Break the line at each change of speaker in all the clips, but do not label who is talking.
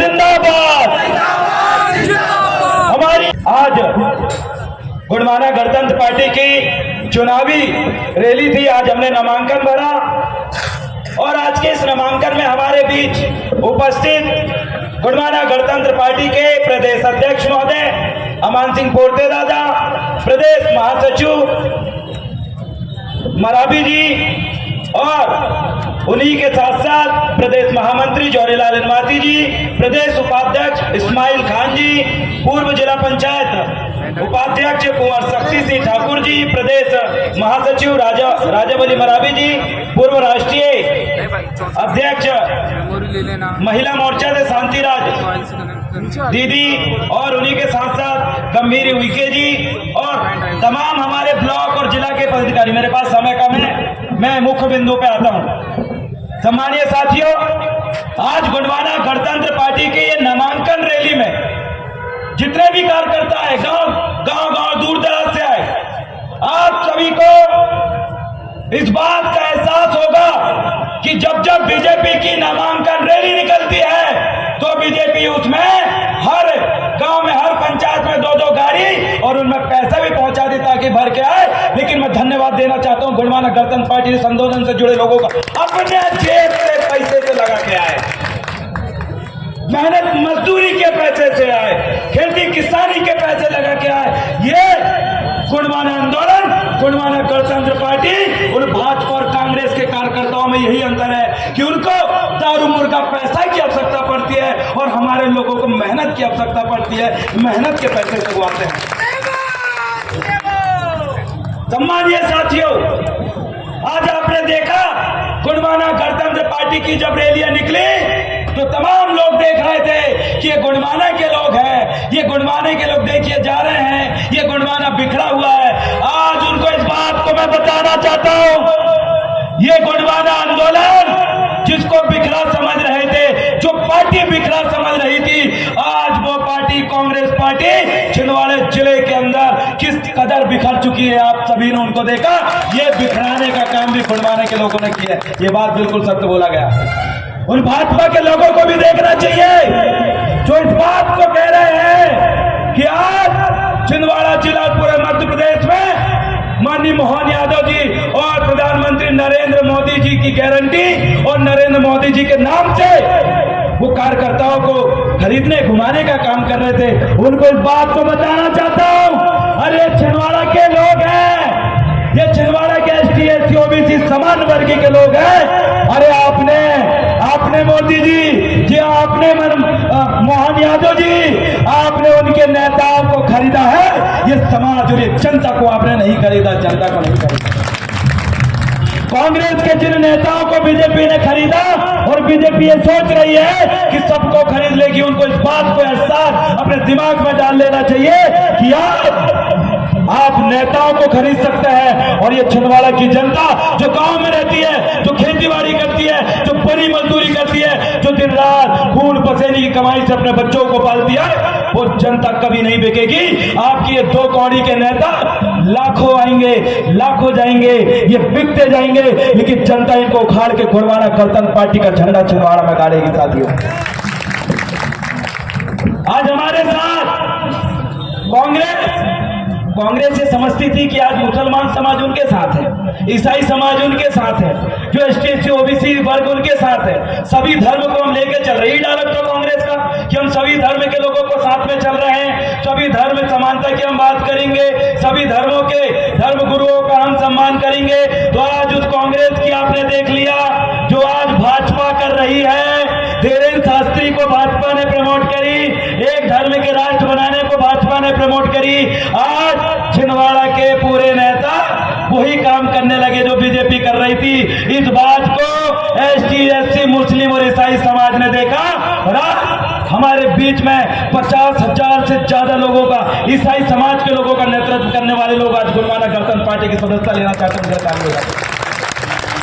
जिंदाबाद। हमारी आज गुणमाना गणतंत्र पार्टी की चुनावी रैली थी। आज हमने नामांकन भरा और आज के इस नामांकन में हमारे बीच उपस्थित गुणमाना गणतंत्र पार्टी के प्रदेश अध्यक्ष महोदय अमान सिंह पोर्ते दादा, प्रदेश महासचिव मराबी जी और उन्हीं के साथ साथ प्रदेश महामंत्री जौहरीलाल इनवाती जी, प्रदेश उपाध्यक्ष इस्माइल खान जी, पूर्व जिला पंचायत उपाध्यक्ष कुंवर शक्ति सिंह ठाकुर जी, प्रदेश महासचिव राजावली मराबी जी, पूर्व राष्ट्रीय अध्यक्ष महिला मोर्चा से शांतिराज दीदी और उन्हीं के साथ साथ गंभीर उइके जी और तमाम हमारे ब्लॉक और जिला के पदाधिकारी। मेरे पास समय कम है, मैं मुख्य बिंदु पे आता हूं। सम्मानीय साथियों, आज गुणमाना गणतंत्र पार्टी के ये नामांकन रैली में जितने भी कार्यकर्ता है, गांव दूर दराज से आए, आप सभी को इस बात का एहसास होगा कि जब जब बीजेपी की नामांकन रैली निकलती है तो बीजेपी उसमें हर गांव में, हर पंचायत में 2-2 गाड़ी और उनमें पैसा भी पहुंचा दे ताकि भर के आए। लेकिन मैं धन्यवाद देना चाहता हूं गुणमाना गणतंत्र पार्टी संशोधन से जुड़े लोगों का, अपने जेब से पैसे से लगा के आए, मेहनत मजदूरी के पैसे से आए, खेती किसानी के पैसे लगा के आए। ये गुणमाना आंदोलन, गुणमाना गणतंत्र पार्टी और भाजपा और कांग्रेस के कार्यकर्ताओं में यही अंतर है कि उनको दारू मुर्गा पैसा की आवश्यकता पड़ती है और हमारे लोगों को मेहनत की आवश्यकता पड़ती है, मेहनत के पैसे से वो आते हैं। सम्मानीय साथियों, आज आपने देखा गुणमाना गणतंत्र पार्टी की जब रैलियां निकली तो तमाम लोग देख रहे थे कि ये गुणमाना के लोग हैं, ये गुणमाने के लोग देखिए जा रहे हैं, ये गुणमाना बिखरा हुआ है। आज उनको इस बात को मैं बताना चाहता हूं, ये गुणमाना आंदोलन जिसको बिखरा समझ रहे थे, जो पार्टी बिखरा समझ रही थी, आज वो पार्टी कांग्रेस पार्टी छिंदवाड़ा जिले के अंदर किस कदर बिखर चुकी है, आप सभी ने उनको देखा। ये बिखराने का काम भी गुणमाने के लोगों ने किया है, ये बात बिल्कुल सत्य बोला गया। उन भाजपा के लोगों को भी देखना चाहिए जो इस बात को कह रहे हैं कि आज छिंदवाड़ा जिला पूरे मध्य प्रदेश में माननीय मोहन यादव जी और प्रधानमंत्री नरेंद्र मोदी जी की गारंटी और नरेंद्र मोदी जी के नाम से वो कार्यकर्ताओं को खरीदने घुमाने का काम कर रहे थे। उनको इस बात को बताना चाहता हूं, अरे छिंदवाड़ा के लोग हैं, ये छिंदवाड़ा के ST SC OBC समान वर्ग के लोग हैं। अरे आपने मोदी जी आपने मोहन यादव जी, आपने उनके नेताओं को खरीदा है, ये समाज और ये जनता को आपने नहीं खरीदा, जनता को नहीं खरीदा। कांग्रेस के जिन नेताओं को बीजेपी ने खरीदा और बीजेपी ये सोच रही है कि सबको खरीद लेगी, उनको इस बात को एहसास अपने दिमाग में डाल लेना चाहिए कि आप नेताओं को खरीद सकते हैं और ये छिंदवाड़ा की जनता जो गांव में रहती है, जो खेतीबाड़ी करती है, जो बड़ी मजदूरी करती है, जो दिन रात खून पसीने की कमाई से अपने बच्चों को पालती है, वो जनता कभी नहीं बिकेगी। आपकी ये 2 कौड़ी के नेता लाखों आएंगे, लाखों जाएंगे, ये बिकते जाएंगे, लेकिन जनता इनको उखाड़ के गुणमाना गणतंत्र पार्टी का झंडा छिंदवाड़ा में गाड़ेगी। साथियों, आज हमारे साथ कांग्रेस ये समझती थी कि आज मुसलमान समाज उनके साथ है, ईसाई समाज उनके साथ है, जो ST SC OBC वर्ग उनके साथ है, सभी धर्म को हम लेके चल रहे हैं। डायरेक्ट तो कांग्रेस का कि हम सभी धर्म के लोगों को साथ में चल रहे हैं, सभी धर्म समानता की हम बात करेंगे, सभी धर्मों के धर्म गुरुओं का हम सम्मान करेंगे। तो आज उस कांग्रेस की आपने देख लिया जो आज भाजपा कर रही है। धीरेन्द्र शास्त्री को भाजपा ने प्रमोट करी, एक धर्म के राष्ट्र बनाने को भाजपा ने प्रमोट करी। आज छिंदवाड़ा के पूरे नेता वही काम करने लगे जो बीजेपी कर रही थी। इस बात को ST SC मुस्लिम और ईसाई समाज ने देखा और हमारे बीच में 50,000 से ज्यादा लोगों का, ईसाई समाज के लोगों का नेतृत्व करने वाले लोग आज गुणमाना गणतंत्र पार्टी की सदस्यता लेना चाहते हैं।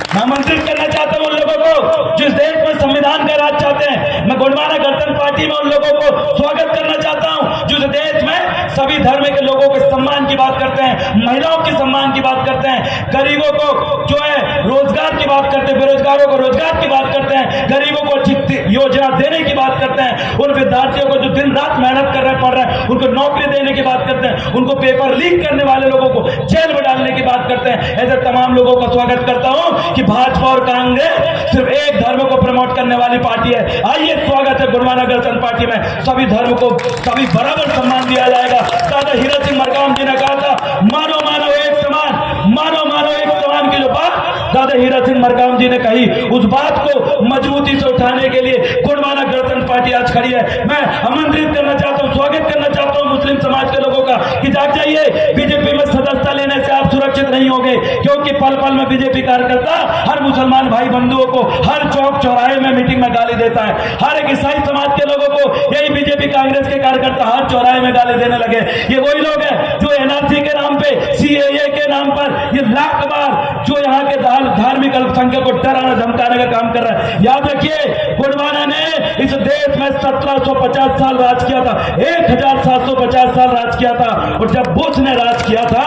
मैं आमंत्रित करना चाहता हूं उन लोगों को जिस देश में संविधान का राज चाहते हैं। मैं गुणमाना गणतंत्र पार्टी में उन लोगों को स्वागत करना चाहता हूं जिस देश में सभी धर्म के लोगों के सम्मान की बात करते हैं, महिलाओं के सम्मान की बात करते हैं, गरीबों को जो है रोजगार की बात करते हैं, बेरोजगारों को रोजगार की बात करते हैं, गरीबों को अच्छी योजना देने की बात करते हैं उन विद्यार्थियों को जो दिन रात मेहनत कर रहे पढ़ रहे हैं, उनको नौकरी देने की बात करते हैं, उनको पेपर लीक करने वाले लोगों को जेल में डालने की बात करते हैं। ऐसे तमाम लोगों का स्वागत करता हूं कि भाजपा और कांग्रेस सिर्फ एक धर्म को प्रमोट करने वाली पार्टी है। आइए, स्वागत है गुणवाना गणतंत्र पार्टी में। सभी धर्म को सभी बराबर सम्मान दिया जाएगा। दादा हीरा सिंह मरकाम जी ने कहा था, मानो मानो एक समान, मानो मानो एक समान की जो बात दादा हीरा सिंह मरकाम जी ने कही, उस बात को मजबूती से उठाने के लिए गुणवाना गणतंत्र पार्टी आज खड़ी है। मैं आमंत्रित करना चाहता हूं, स्वागत करना चाहता हूं मुस्लिम समाज के लोगों का कि जाग जाइए। बीजेपी में सदस्यता लेने से आप सुरक्षित नहीं होंगे, क्योंकि पल पल में बीजेपी कार्यकर्ता हर मुसलमान भाई बंधुओं को हर चौक चौराहे में मीटिंग में गाली देता है। हर एक ईसाई समाज के लोगों को यही बीजेपी कांग्रेस के कार्यकर्ता हर चौराहे में गाली देने लगे। ये वही लोग हैं जो एनआरसी के नाम पे, सीएए के नाम पर ये लाख बार जो यहाँ के धार्मिक अल्पसंख्यक को डराना धमकाने का काम कर रहा है। याद रखिए, गुणवाना ने इस देश में 1750 साल राज किया था, 1750 साल राज किया था। और जब बुश ने राज किया था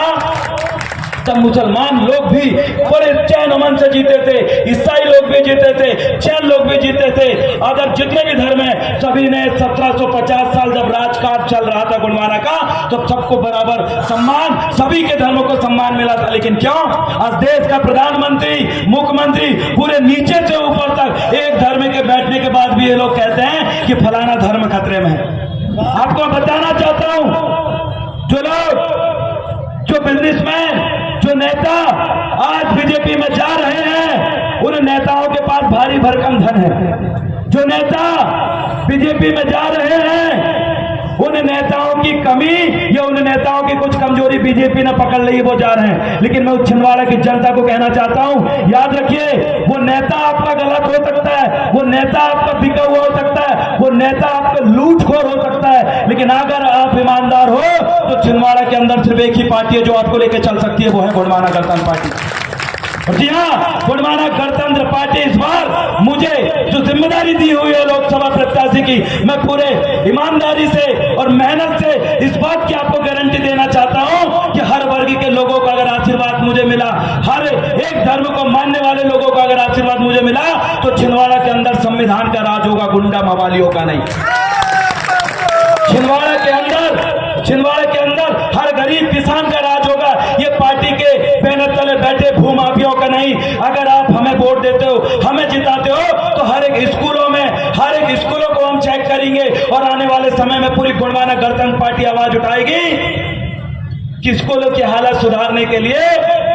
तब मुसलमान लोग भी बड़े चैन अमन से जीते थे, ईसाई लोग भी जीते थे, जैन लोग भी जीते थे। अगर जितने भी धर्म है सभी ने 1750 साल जब राजकाज चल रहा था गुणवाना का, तो सबको बराबर सम्मान, सभी के धर्मों को सम्मान मिला था। लेकिन क्यों आज देश का प्रधानमंत्री, मुख्यमंत्री पूरे नीचे से ऊपर तक एक धर्म के बैठने के बाद भी ये लोग कहते हैं कि फलाना धर्म खतरे में है। आपको बताना चाहता हूं, जो लोग, जो बिजनेसमैन, जो नेता आज बीजेपी में जा रहे हैं, उन नेताओं के पास भारी भरकम धन है। जो नेता बीजेपी में जा रहे हैं, उन नेताओं की कमी या उन नेताओं की कुछ कमजोरी बीजेपी ने पकड़ ली, वो जा रहे हैं। लेकिन मैं छिंदवाड़ा की जनता को कहना चाहता हूं, याद रखिए, वो नेता आपका गलत हो सकता है, वो नेता आपका बिका हुआ हो सकता है, वो नेता आपका लूटखोर हो सकता है, लेकिन अगर आप ईमानदार हो तो छिंदवाड़ा के अंदर सिर्फ एक ही पार्टी है जो आपको लेकर चल सकती है, वो है गुणवाना गणतंत्र पार्टी। जी हाँ, गुणवाना गणतंत्र पार्टी इस बार मुझे जो जिम्मेदारी दी हुई है लोकसभा प्रत्याशी की, मैं पूरे ईमानदारी से और मेहनत से इस बात की आपको गारंटी देना चाहता हूं कि हर वर्ग के लोगों का अगर आशीर्वाद मुझे मिला, हर एक धर्म को मानने वाले लोगों का अगर आशीर्वाद मुझे मिला, तो छिंदवाड़ा के अंदर संविधान का राज होगा, गुंडा मवालियों का नहीं। छिंदवाड़ा के अंदर हर गरीब किसान का राज होगा, ये पार्टी के बैनर तले बैठे भूमाफियों का नहीं। अगर आप हमें वोट देते हो, हमें जिताते हो, तो हर एक स्कूलों को हम चेक करेंगे और आने वाले समय में पूरी गुणवाना गणतंत्र पार्टी आवाज उठाएगी कि स्कूलों की हालत सुधारने के लिए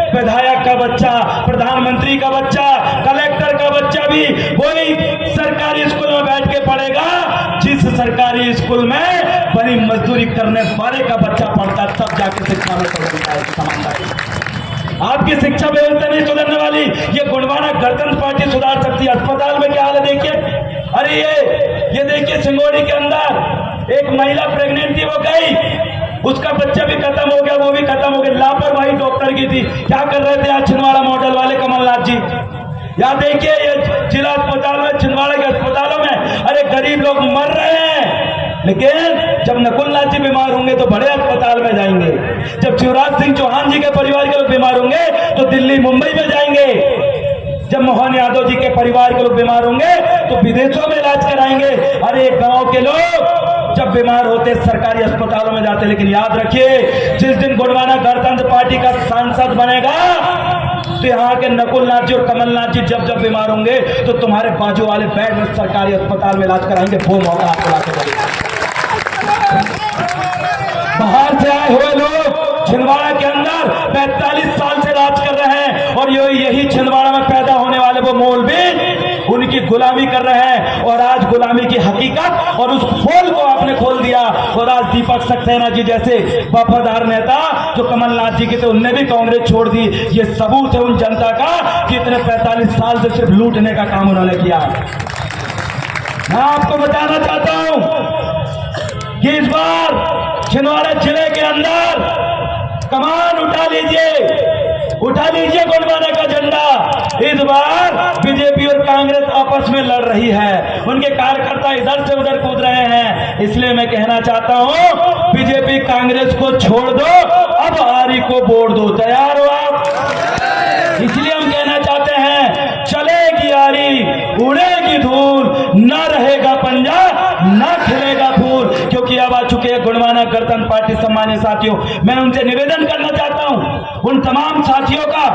विधायक का बच्चा, प्रधानमंत्री का बच्चा, कलेक्टर का बच्चा भी वही सरकारी स्कूल में बैठ के पढ़ेगा जिस सरकारी स्कूल में बड़ी मजदूरी करने वाले का बच्चा पढ़ता, तब जाके शिक्षा में समानता है। आपकी शिक्षा व्यवस्था नहीं सुधरने वाली, ये गुणवाना गणतंत्र पार्टी सुधार सकती है। अस्पताल में क्या हाल है देखिए, अरे ये देखिए, सिंगोड़ी के अंदर एक महिला प्रेग्नेंट थी, वो गई, उसका बच्चा भी खत्म हो गया, वो भी खत्म हो गया, लापरवाही डॉक्टर की थी। क्या कर रहे थे आज छिंदवाड़ा मॉडल वाले कमलनाथ जी? यहाँ देखिए, ये जिला अस्पताल में, छिंदवाड़ा के अस्पतालों में अरे गरीब लोग मर रहे हैं, लेकिन जब नकुलनाथ जी बीमार होंगे तो बड़े अस्पताल में जाएंगे, जब शिवराज सिंह चौहान जी के परिवार के लोग बीमार होंगे तो दिल्ली मुंबई में जाएंगे, जब मोहन यादव जी के परिवार के लोग बीमार होंगे तो विदेशों में इलाज कराएंगे। अरे गांव के लोग जब बीमार होते सरकारी अस्पतालों में जाते। लेकिन याद रखिए, जिस दिन गुणवाना गणतंत्र पार्टी का सांसद बनेगा तो यहाँ के नकुलनाथ जी और कमलनाथ जी जब बीमार होंगे तो तुम्हारे बाजू वाले बेड में सरकारी अस्पताल में इलाज कराएंगे। वो मौका आपको लाके बाहर से आए हुए लोग छिंदवाड़ा के अंदर 45 साल से राज कर रहे हैं और यही छिंदवाड़ा में पैदा होने वाले वो मौलवी उनकी गुलामी कर रहे हैं। और आज गुलामी की हकीकत और उस पोल को आपने खोल दिया। और आज दीपक सक्सेना जी जैसे वफादार नेता जो कमलनाथ जी के थे, उनने भी कांग्रेस छोड़ दी। ये सबूत है उन जनता का कि इतने 45 साल से सिर्फ लूटने का काम उन्होंने किया। मैं आपको बताना चाहता हूं कि इस बार छिंदवाड़ा जिले के अंदर कमान उठा लीजिए गुणवाना का झंडा। इस बार बीजेपी और कांग्रेस आपस में लड़ रही है, उनके कार्यकर्ता इधर से उधर कूद रहे हैं। इसलिए मैं कहना चाहता हूं, बीजेपी कांग्रेस को छोड़ दो, अब आरी को वोट दो। तैयार हो आप? इसलिए हम कहना चाहते हैं, चलेगी आरी, उड़ेगी धूल, न रहेगा पंजा, न सम्मानित साथियों, मैं उनसे निवेदन करना चाहता हूं, उन तमाम साथियों का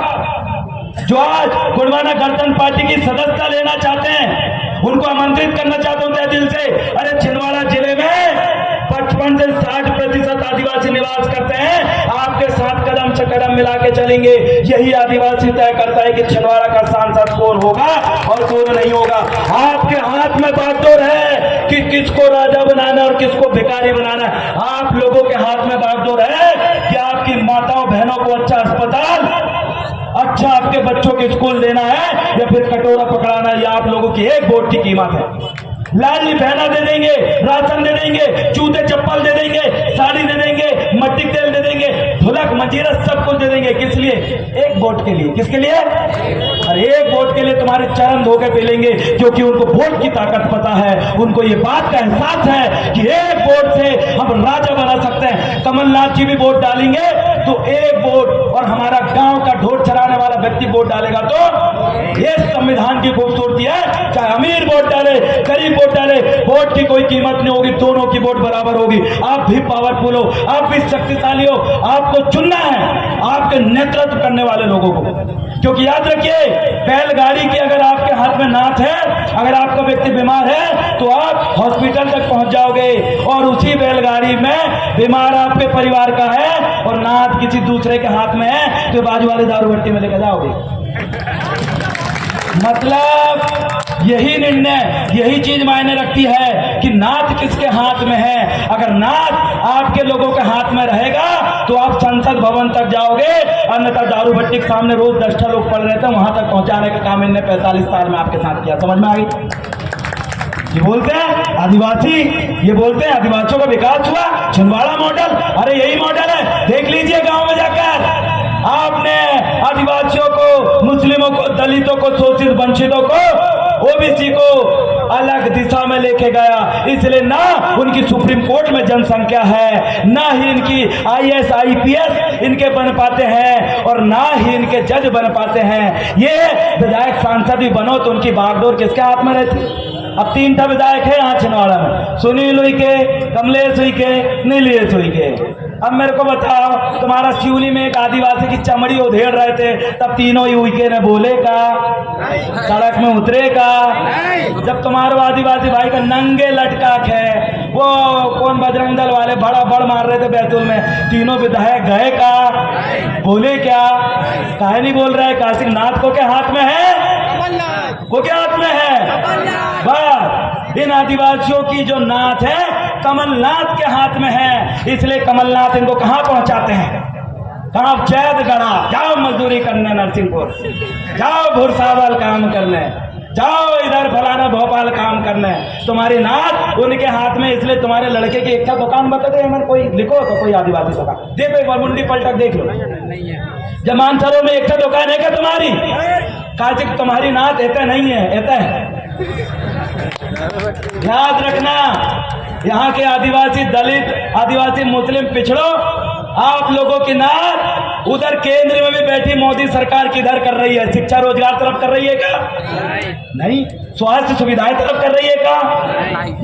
जो आज गोंडवाना गणतंत्र पार्टी की सदस्यता लेना चाहते हैं, उनको आमंत्रित करना चाहता हूं तहे दिल से। अरे छिंदवाड़ा जिले में 55 से 60% आदिवासी निवास करते हैं। आपके साथ कदम से कदम मिला के चलेंगे। यही आदिवासी तय करता है कि छिंदवाड़ा का सांसद कौन होगा और कौन नहीं होगा। आपके हाथ में बागडोर है कि किसको राजा बनाना और किसको भिखारी बनाना। आप लोगों के हाथ में बागडोर है कि आपकी माताओं बहनों को अच्छा अस्पताल, अच्छा आपके बच्चों के स्कूल देना है या फिर कटोरा पकड़ाना है। या आप लोगों की एक वोट की कीमत है। लाली बहना दे देंगे, राशन दे देंगे, जूते चप्पल दे देंगे, साड़ी दे देंगे, मट्टी तेल दे देंगे, ढोलक मंजीरा सब कुछ दे देंगे। किस लिए? एक वोट के लिए। किसके लिए? अरे एक वोट के लिए तुम्हारे चरण धो के पी लेंगे, क्योंकि उनको वोट की ताकत पता है। उनको ये बात का एहसास है कि एक वोट से हम राजा बना सकते हैं। कमलनाथ जी भी वोट डालेंगे तो एक वोट, और हमारा गांव का ढोल चलाने वाला व्यक्ति वोट डालेगा तो ये संविधान की खूबसूरती है। चाहे अमीर वोट डाले, गरीब वोट डाले, वोट की कोई कीमत नहीं होगी, दोनों की वोट बराबर होगी। आप भी पावरफुल हो, आप भी शक्तिशाली हो, आपको चुनना है आपके नेतृत्व करने वाले लोगों को। क्योंकि याद रखिए, बैलगाड़ी की अगर आपके हाथ में नाथ है, अगर आपका व्यक्ति बीमार है तो आप हॉस्पिटल तक पहुंच जाओगे, और उसी बैलगाड़ी में बीमार आपके परिवार का है और नाथ किसी दूसरे के हाथ में है तो बाजू वाले दारू भट्टी में लेकर जाओगे। मतलब यही निर्णय, यही चीज मायने रखती है कि नाथ किसके हाथ में है। अगर नाथ आपके लोगों के हाथ में रहेगा तो आप संसद भवन तक जाओगे, अन्यथा दारू भट्टी के सामने रोज 10 लोग पड़ रहे थे, वहां तक पहुंचाने का काम इनने 45 साल में आपके साथ किया। समझ में आ गई? ये बोलते हैं आदिवासी, ये बोलते हैं आदिवासियों का विकास हुआ, छिंदवाड़ा मॉडल। अरे यही मॉडल है, देख लीजिए गांव में जाकर। आपने आदिवासियों को, मुस्लिमों को, दलितों को, शोषित वंचितों को, ओबीसी को अलग दिशा में लेके गया। इसलिए ना उनकी सुप्रीम कोर्ट में जनसंख्या है, ना ही इनकी IAS IPS इनके बन पाते हैं, और ना ही इनके जज बन पाते हैं। ये विधायक सांसद भी बनो तो उनकी बागडोर किसके हाथ में रहती? अब 3 विधायक है यहाँ छिंदवाड़ा में, सुनील उइके, कमलेश उइके, नीलेश उइके। अब मेरे को बताओ, तुम्हारा सिवनी में एक आदिवासी की चमड़ी उधेड़ रहे थे, तब तीनों ही उइके ने बोले का, सड़क में उतरे का। जब तुम्हारा आदिवासी भाई का नंगे लटका है, वो कौन बजरंग दल वाले बड़ा बड़ मार रहे थे बैतूल में, तीनों विधायक गए का, बोले क्या? काहे नहीं बोल रहे? काशी नाथ को क्या हाथ में है? वो क्या हाथ में है? बस इन आदिवासियों की जो नाथ है कमलनाथ के हाथ में है। इसलिए कमलनाथ इनको कहां पहुंचाते हैं? कहां? चैतगढ़ा जाओ मजदूरी करने, नरसिंहपुर जाओ, भुरसावल काम करने जाओ, इधर फलाना भोपाल काम करने। तुम्हारी नाथ उनके हाथ में। इसलिए तुम्हारे लड़के की एक दुकान बता दे, अगर कोई लिखो तो कोई आदिवासी दुकान देखो, एक बार मुंडी पलटक देख लो। जब मानसरों में एक दुकान है क्या तुम्हारी? काजी तुम्हारी नाथ ऐसा नहीं है, ऐसा है। याद रखना, यहाँ के आदिवासी, दलित, आदिवासी, मुस्लिम, पिछड़ो, आप लोगों की नाथ उधर केंद्र में भी बैठी मोदी सरकार किधर कर रही है? शिक्षा रोजगार तरफ कर रही है क्या? नहीं। स्वास्थ्य सुविधाएं तरफ कर रही है क्या?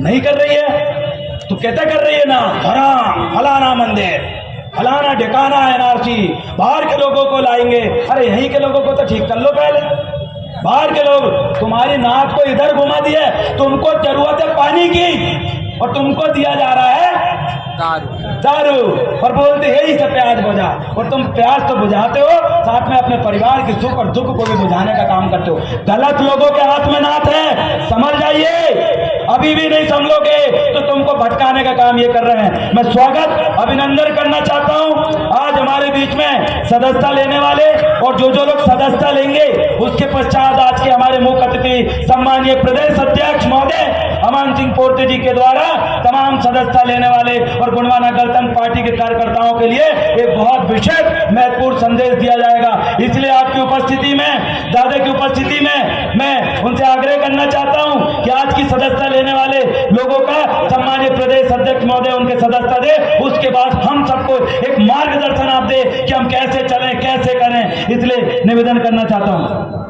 नहीं कर रही है। तो कहता कर रही है ना, हराम, फलाना मंदिर, फलाना ठिकाना, NRC, बाहर के लोगों को लाएंगे। अरे यहीं के लोगों को तो ठीक कर लो पहले। बाहर के लोग तुम्हारी नाथ को इधर घुमा दिए, तुमको जरूरत है पानी की और तुमको दिया जा रहा है दारू, और बोलते यही से प्यास बुझा। और तुम प्यास तो बुझाते हो, साथ में अपने परिवार की सुख और दुख को भी बुझाने का काम करते हो। गलत लोगों के हाथ में नाथ है, समझ जाइए। अभी भी नहीं समझोगे तो तुमको भटकाने का काम ये कर रहे हैं। मैं स्वागत, अभिनंदन करना चाहता हूं आज हमारे बीच में सदस्यता लेने वाले, और जो लोग सदस्यता लेंगे उसके पश्चात आज के हमारे मुख्य अतिथि सम्मानीय प्रदेश अध्यक्ष महोदय अमन सिंह पोर्ते जी के द्वारा तमाम सदस्यता लेने वाले और गोंडवाना गणतंत्र पार्टी के कार्यकर्ताओं के लिए एक बहुत विशेष महत्वपूर्ण संदेश दिया जाएगा। इसलिए आपकी उपस्थिति में, दादा की उपस्थिति में मैं उनसे आग्रह करना चाहता हूं कि आज की सदस्यता लेने वाले लोगों का सम्मानीय प्रदेश अध्यक्ष महोदय उनके सदस्यता दे, उसके बाद हम सबको एक मार्गदर्शन आप दे कि हम कैसे चलें, कैसे करें। इसलिए निवेदन करना चाहता हूं।